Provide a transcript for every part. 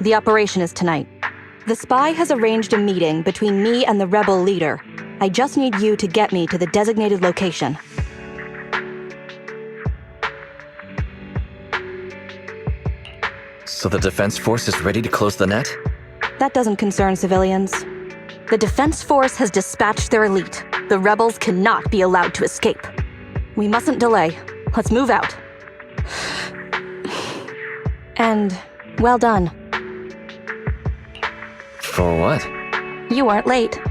The operation is tonight. The spy has arranged a meeting between me and the rebel leader. I just need you to get me to the designated location. So the defense force is ready to close the net? That doesn't concern civilians. The defense force has dispatched their elite. The rebels cannot be allowed to escape. We mustn't delay. Let's move out. And well done. For what? You weren't late.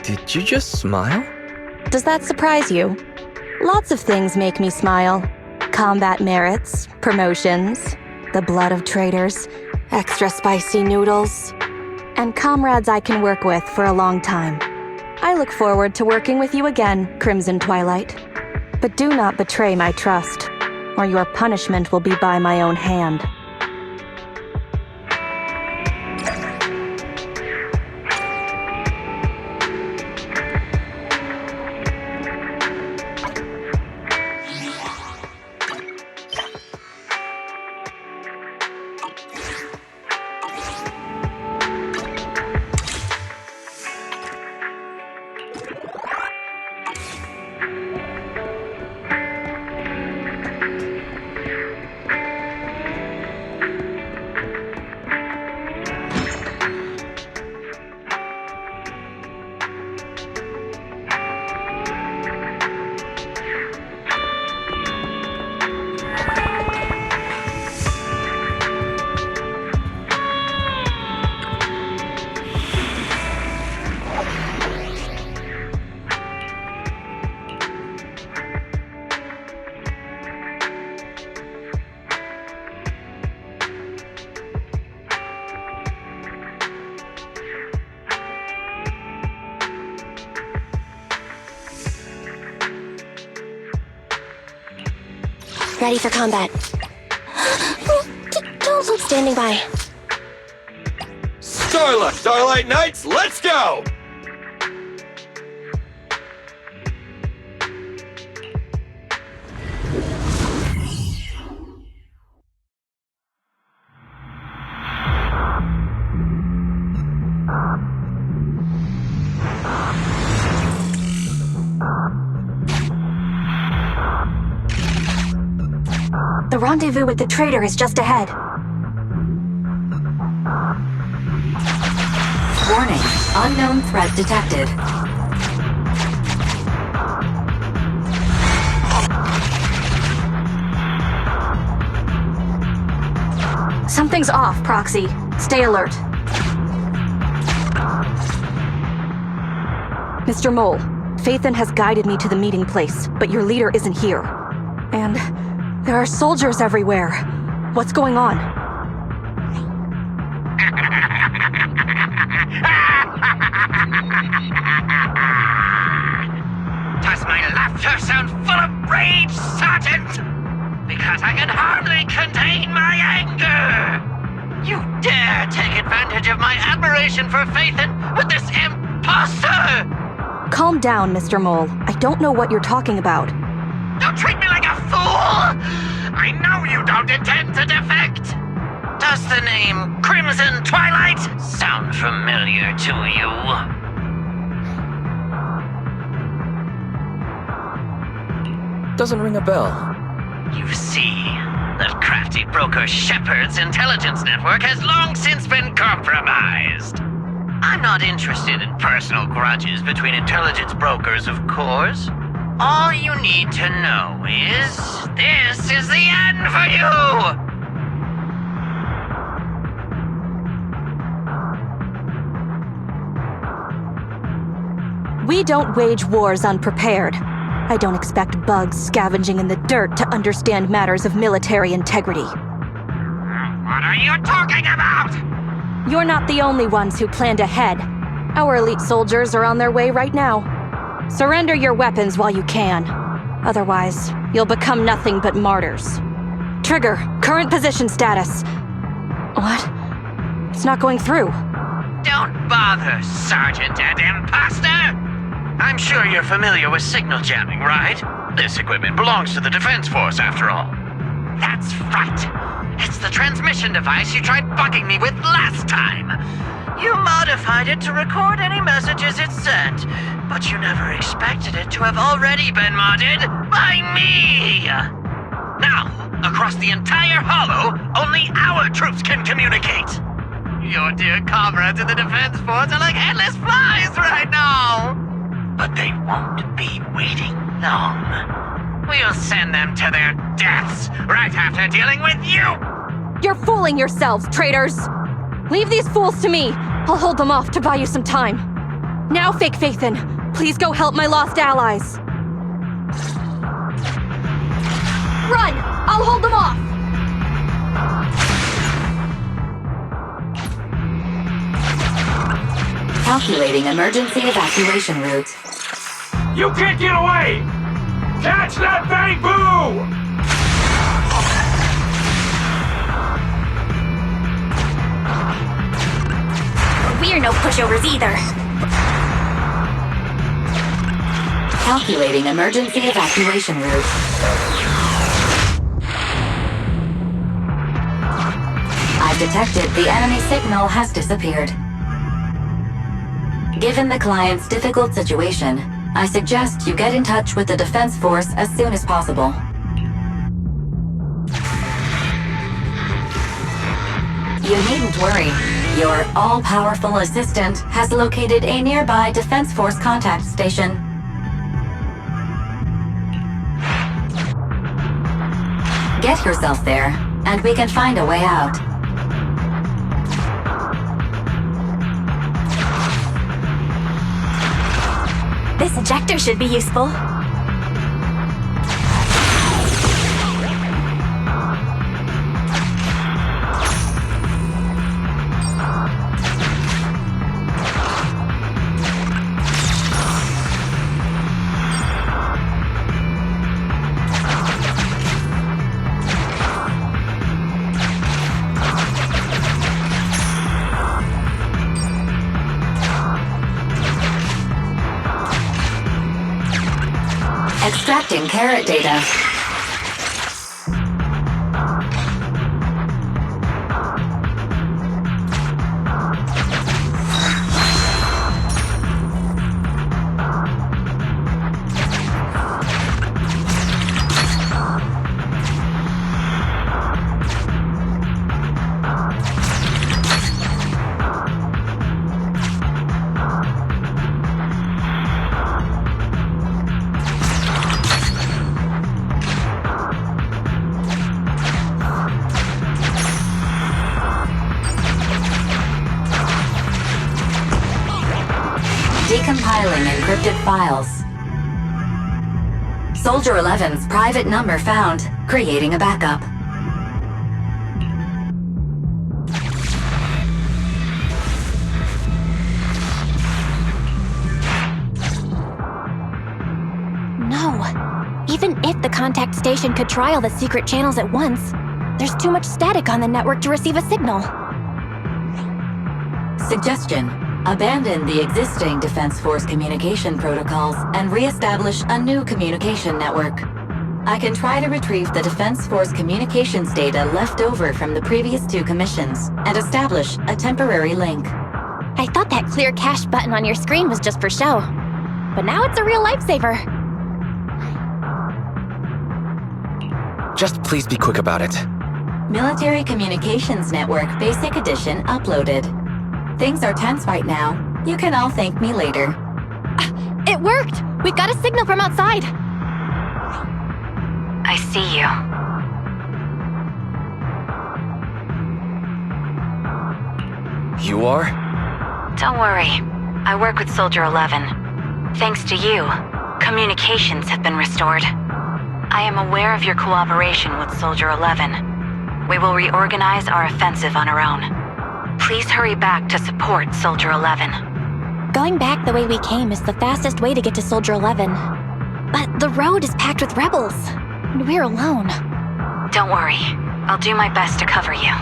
Did you just smile? Does that surprise you? Lots of things make me smile. Combat merits, promotions, the blood of traitors, extra spicy noodles, and comrades I can work with for a long time. I look forward to working with you again, Crimson Twilight. But do not betray my trust, or your punishment will be by my own hand. Ready for combat. Don't look standing by. Starlight Knights, let's go! The rendezvous with the traitor is just ahead. Warning, unknown threat detected. Something's off, Proxy. Stay alert. Mr. Mole, Phaethon has guided me to the meeting place, but your leader isn't here. And there are soldiers everywhere. What's going on? Does my laughter sound full of rage, Sergeant? Because I can hardly contain my anger! You dare take advantage of my admiration for Phaethon with this imposter! Calm down, Mr. Mole. I don't know what you're talking about. Don't treat me like a fool! I know you don't intend to defect! Does the name Crimson Twilight sound familiar to you? Doesn't ring a bell. You see, that crafty broker Shepard's intelligence network has long since been compromised. I'm not interested in personal grudges between intelligence brokers, of course. All you need to know is, this is the end for you! We don't wage wars unprepared. I don't expect bugs scavenging in the dirt to understand matters of military integrity. What are you talking about? You're not the only ones who planned ahead. Our elite soldiers are on their way right now. Surrender your weapons while you can. Otherwise, you'll become nothing but martyrs. Trigger, current position status. What? It's not going through. Don't bother, Sergeant and Imposter! I'm sure you're familiar with signal jamming, right? This equipment belongs to the Defense Force, after all. That's right. It's the transmission device you tried bugging me with last time. You modified it to record any messages it sent, but you never expected it to have already been modded by me. Now, across the entire Hollow, only our troops can communicate. Your dear comrades in the Defense Force are like endless flies right now. But they won't be waiting long. We'll send them to their deaths right after dealing with you! You're fooling yourselves, traitors! Leave these fools to me! I'll hold them off to buy you some time. Now, Fake Faithin, please go help my lost allies. Run! I'll hold them off! Calculating emergency evacuation route. You can't get away! Catch that bang boo! We're no pushovers either. Calculating emergency evacuation route. I've detected the enemy signal has disappeared. Given the client's difficult situation, I suggest you get in touch with the Defense Force as soon as possible. You needn't worry. Your all-powerful assistant has located a nearby Defense Force contact station. Get yourself there, and we can find a way out. This ejector should be useful. Extracting carrot data. Decompiling encrypted files. Soldier 11's private number found. Creating a backup. No. Even if the contact station could try all the secret channels at once, there's too much static on the network to receive a signal. Suggestion: abandon the existing Defense Force communication protocols and re-establish a new communication network. I can try to retrieve the Defense Force communications data left over from the previous 2 commissions and establish a temporary link. I thought that clear cache button on your screen was just for show, but now it's a real lifesaver. Just please be quick about it. Military Communications Network Basic Edition uploaded. Things are tense right now. You can all thank me later. It worked! We've got a signal from outside! I see you. You are? Don't worry. I work with Soldier 11. Thanks to you, communications have been restored. I am aware of your cooperation with Soldier 11. We will reorganize our offensive on our own. Please hurry back to support Soldier 11. Going back the way we came is the fastest way to get to Soldier 11. But the road is packed with rebels, and we're alone. Don't worry. I'll do my best to cover you.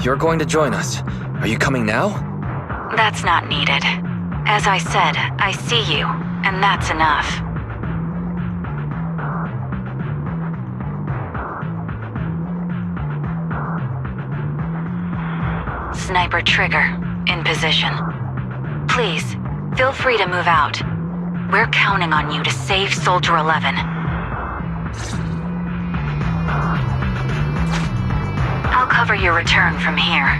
You're going to join us. Are you coming now? That's not needed. As I said, I see you, and that's enough. Sniper trigger, in position. Please, feel free to move out. We're counting on you to save Soldier 11. I'll cover your return from here.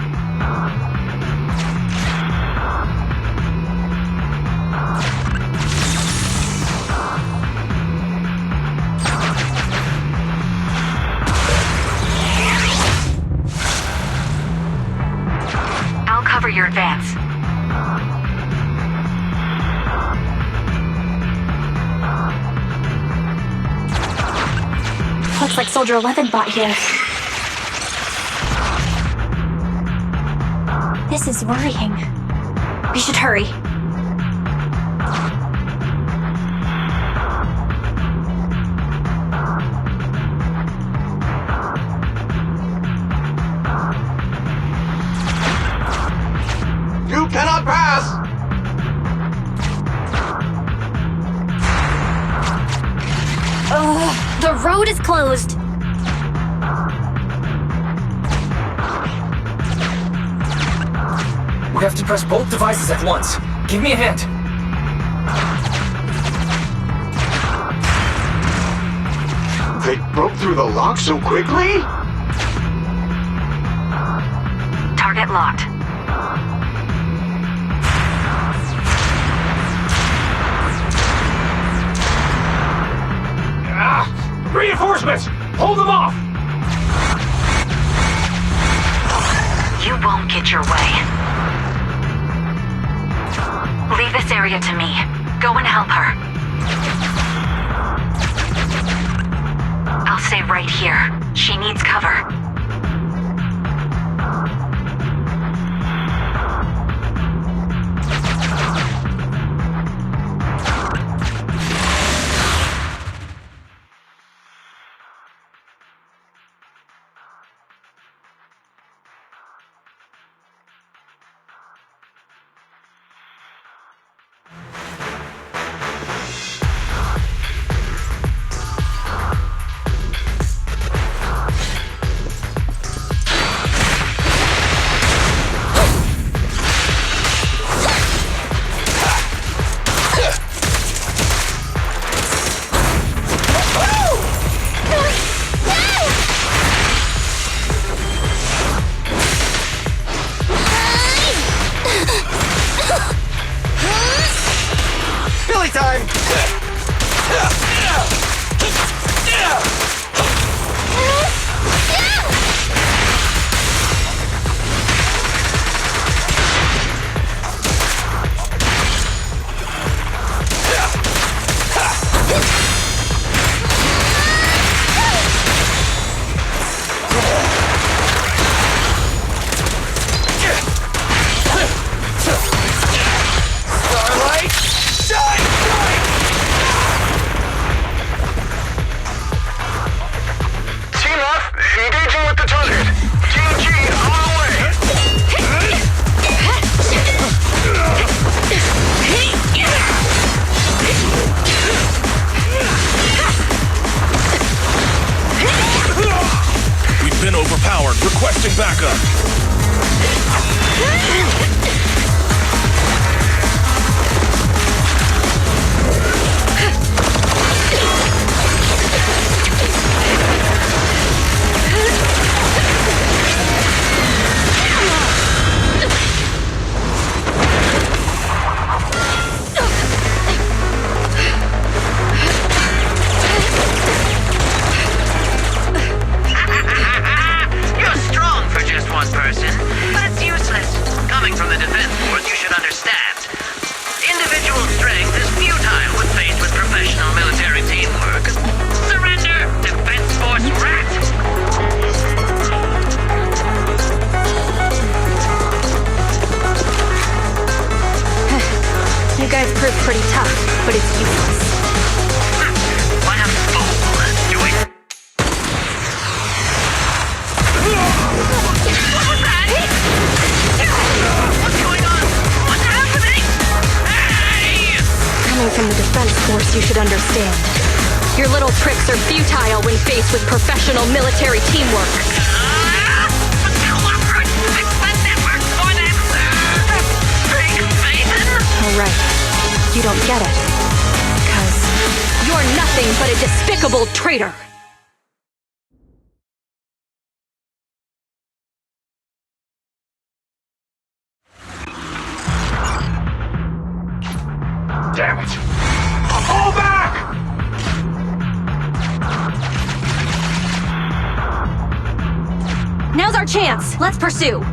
I'll cover your advance. Looks like Soldier 11 bought here. This is worrying. We should hurry. You cannot pass! The road is closed. We have to press both devices at once. Give me a hand. They broke through the lock so quickly? Target locked. Reinforcements! Hold them off! You won't get your way. Leave this area to me. Go and help her. I'll stay right here. She needs cover. Requesting backup. proved pretty tough, but it's useless. What a fool. Do it. What was that? What's going on? Coming from the defense force, you should understand. Your little tricks are futile when faced with professional military teamwork. Alright, you don't get it. 'Cause you're nothing but a despicable traitor. Damn it! Fall back! Now's our chance. Let's pursue.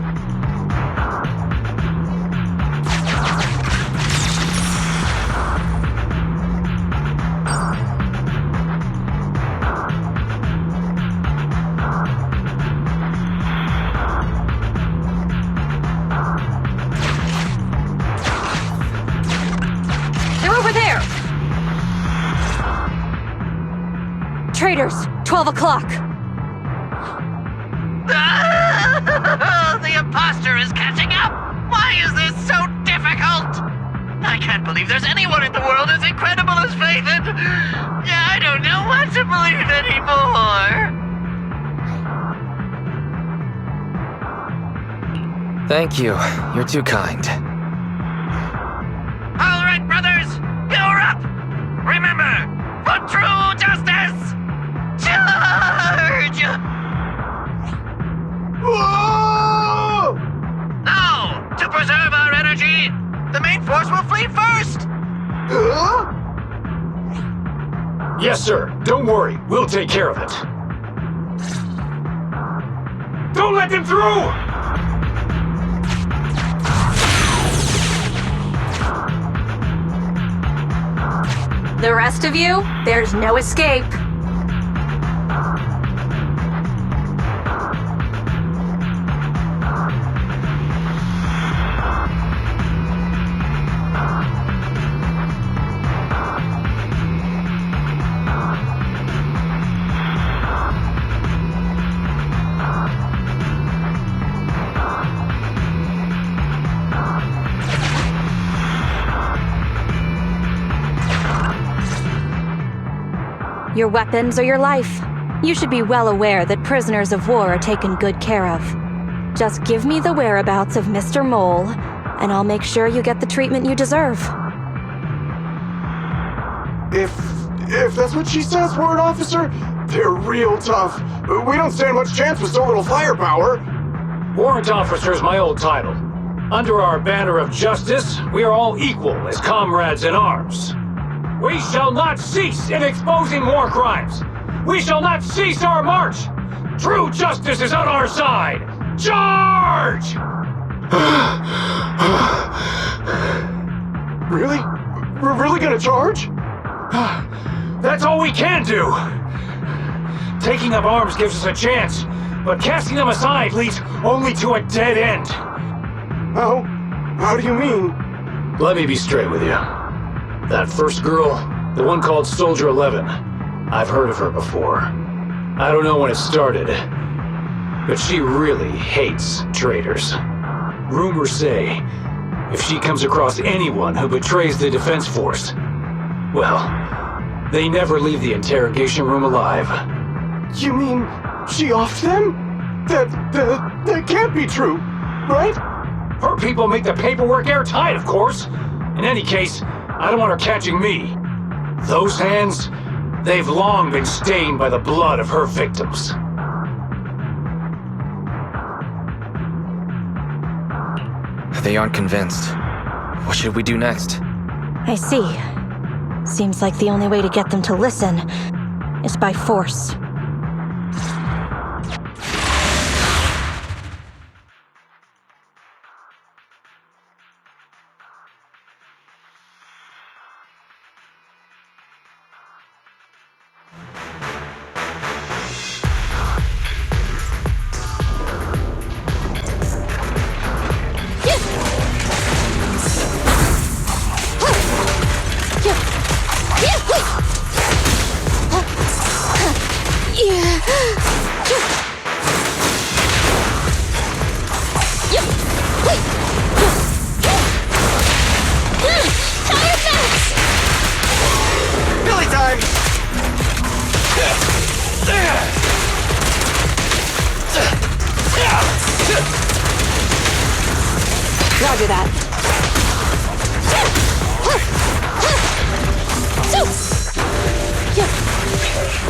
They're over there. Traitors, 12 o'clock. The imposter is catching up! Why is this so difficult? I can't believe there's anyone in the world as incredible as Phaethon! Yeah, I don't know what to believe anymore! Thank you. You're too kind. Alright, brothers! You're up! Remember, for true justice! Charge! Whoa! Now, to preserve our energy, the main force will flee first! Yes, sir. Don't worry. We'll take care of it. Don't let them through! The rest of you, there's no escape. Your weapons or your life. You should be well aware that prisoners of war are taken good care of. Just give me the whereabouts of Mr. Mole, and I'll make sure you get the treatment you deserve. If that's what she says, Warrant Officer, they're real tough. We don't stand much chance with so little firepower. Warrant Officer is my old title. Under our banner of justice, we are all equal as comrades in arms. We shall not cease in exposing war crimes. We shall not cease our march. True justice is on our side. Charge! Really? We're really gonna charge? That's all we can do. Taking up arms gives us a chance, but casting them aside leads only to a dead end. How do you mean? Let me be straight with you. That first girl, the one called Soldier 11, I've heard of her before. I don't know when it started, but she really hates traitors. Rumors say, if she comes across anyone who betrays the defense force, well, they never leave the interrogation room alive. You mean she offed them? That can't be true, right? Her people make the paperwork airtight, of course. In any case, I don't want her catching me. Those hands, they've long been stained by the blood of her victims. They aren't convinced. What should we do next? I see. Seems like the only way to get them to listen is by force. Roger that.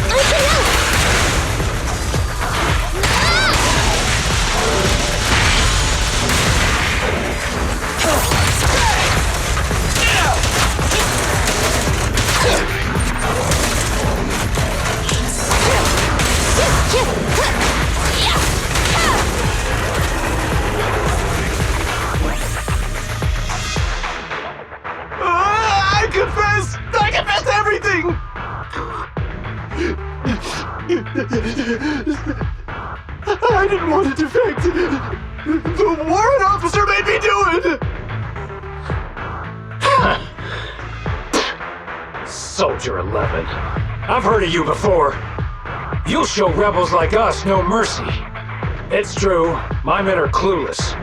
I can help! I confess everything! I didn't want to defect. The warrant officer made me do it! Soldier 11. I've heard of you before. You'll show rebels like us no mercy. It's true, my men are clueless.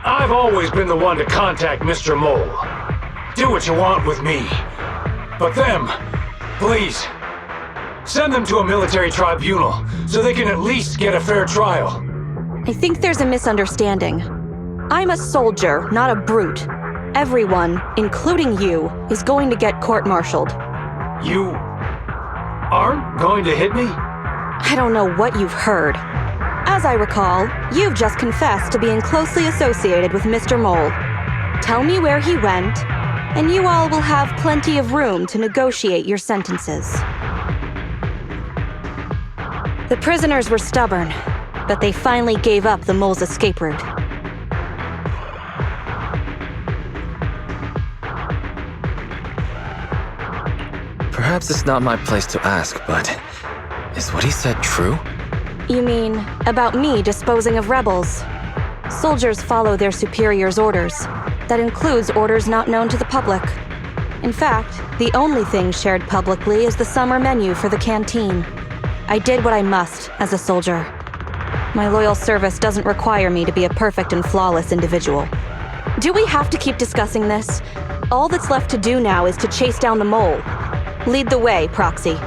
I've always been the one to contact Mr. Mole. Do what you want with me. But them, please, send them to a military tribunal so they can at least get a fair trial. I think there's a misunderstanding. I'm a soldier, not a brute. Everyone, including you, is going to get court-martialed. You aren't going to hit me? I don't know what you've heard. As I recall, you've just confessed to being closely associated with Mr. Mole. Tell me where he went, and you all will have plenty of room to negotiate your sentences. The prisoners were stubborn, but they finally gave up the Mole's escape route. Perhaps it's not my place to ask, but is what he said true? You mean, about me disposing of rebels? Soldiers follow their superiors' orders. That includes orders not known to the public. In fact, the only thing shared publicly is the summer menu for the canteen. I did what I must as a soldier. My loyal service doesn't require me to be a perfect and flawless individual. Do we have to keep discussing this? All that's left to do now is to chase down the Mole. Lead the way, Proxy.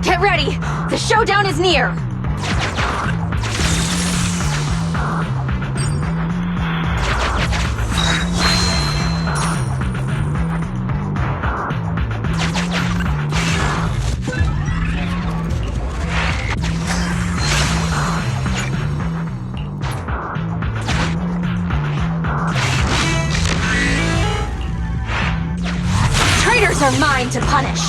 Get ready! The showdown is near! Traitors are mine to punish!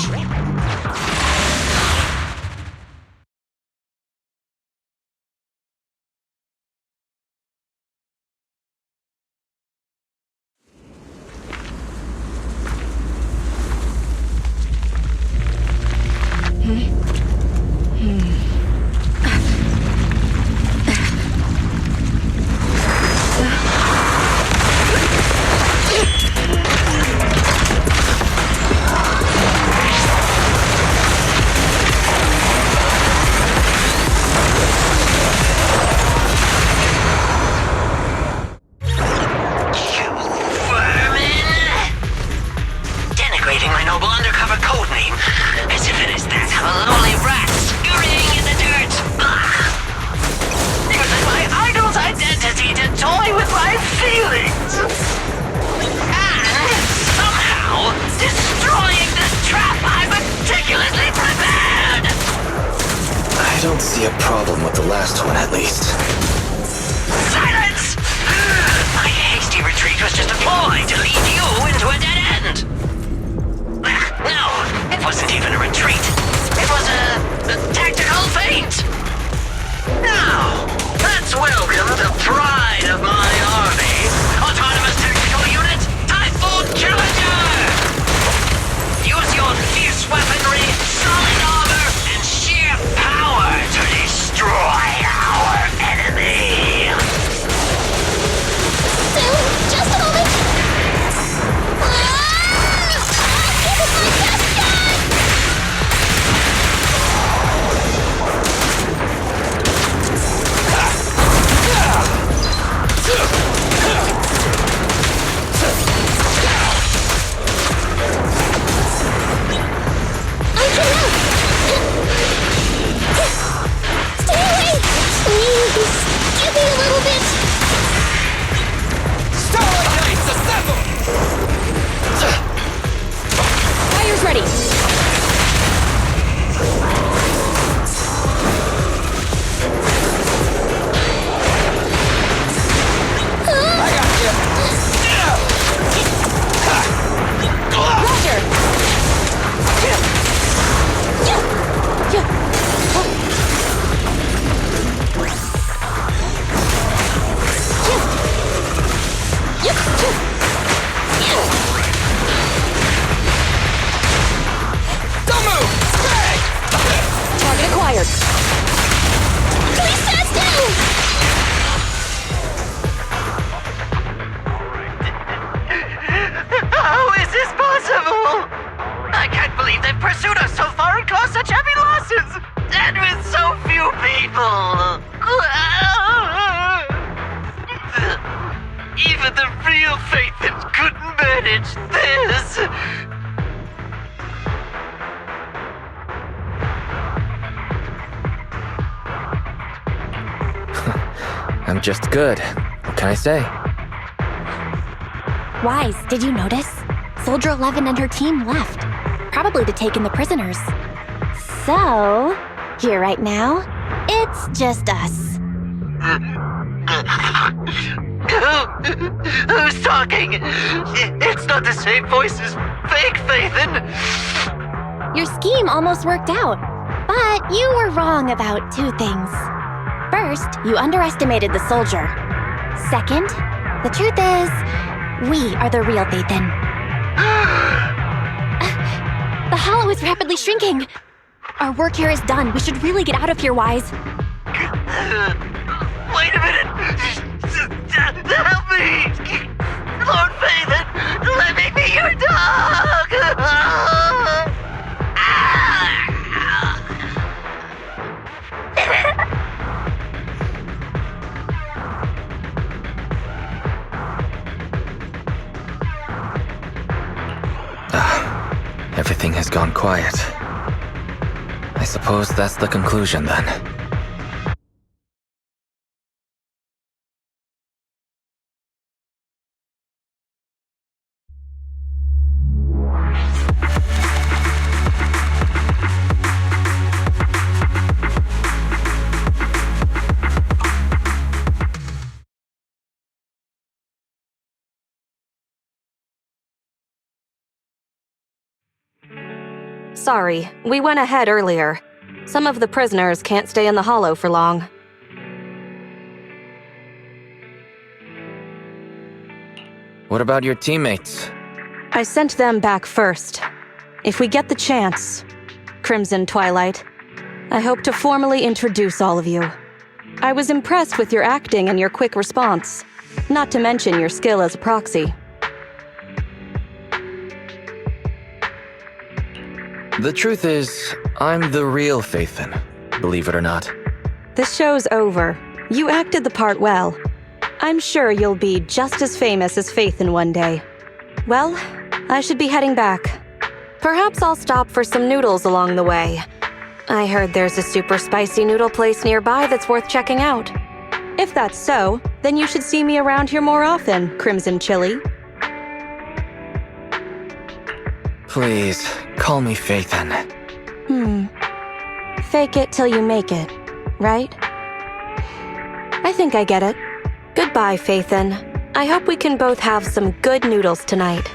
I don't see a problem with the last one, at least. Silence! My hasty retreat was just a ploy to lead you into a dead end! No, it wasn't even a retreat. It was a tactical feint! Now, let's welcome the pride of my army, Autonomous Tactical Unit, Typhoon Challenger! Use your fierce weaponry, solid armor, and sheer power to destroy our enemy! I can't believe they've pursued us so far and caused such heavy losses! And with so few people! Even the real Phaethon couldn't manage this! I'm just good. What can I say? Wise, did you notice? Soldier 11 and her team left. Probably to take in the prisoners. So, here right now, it's just us. Who's talking? It's not the same voice as fake Phaethon! Your scheme almost worked out, but you were wrong about two things. First, you underestimated the soldier. Second, the truth is, we are the real Phaethon. The hollow is rapidly shrinking. Our work here is done. We should really get out of here, Wise. Wait a minute! Help me! Lord Phaethon, let me be your dog! Everything has gone quiet. I suppose that's the conclusion then. Sorry, we went ahead earlier. Some of the prisoners can't stay in the hollow for long. What about your teammates? I sent them back first. If we get the chance, Crimson Twilight, I hope to formally introduce all of you. I was impressed with your acting and your quick response, not to mention your skill as a proxy. The truth is, I'm the real Phaethon, believe it or not. The show's over. You acted the part well. I'm sure you'll be just as famous as Phaethon one day. Well, I should be heading back. Perhaps I'll stop for some noodles along the way. I heard there's a super spicy noodle place nearby that's worth checking out. If that's so, then you should see me around here more often, Crimson Chili. Please, call me Phaethon. Fake it till you make it, right? I think I get it. Goodbye, Phaethon. I hope we can both have some good noodles tonight.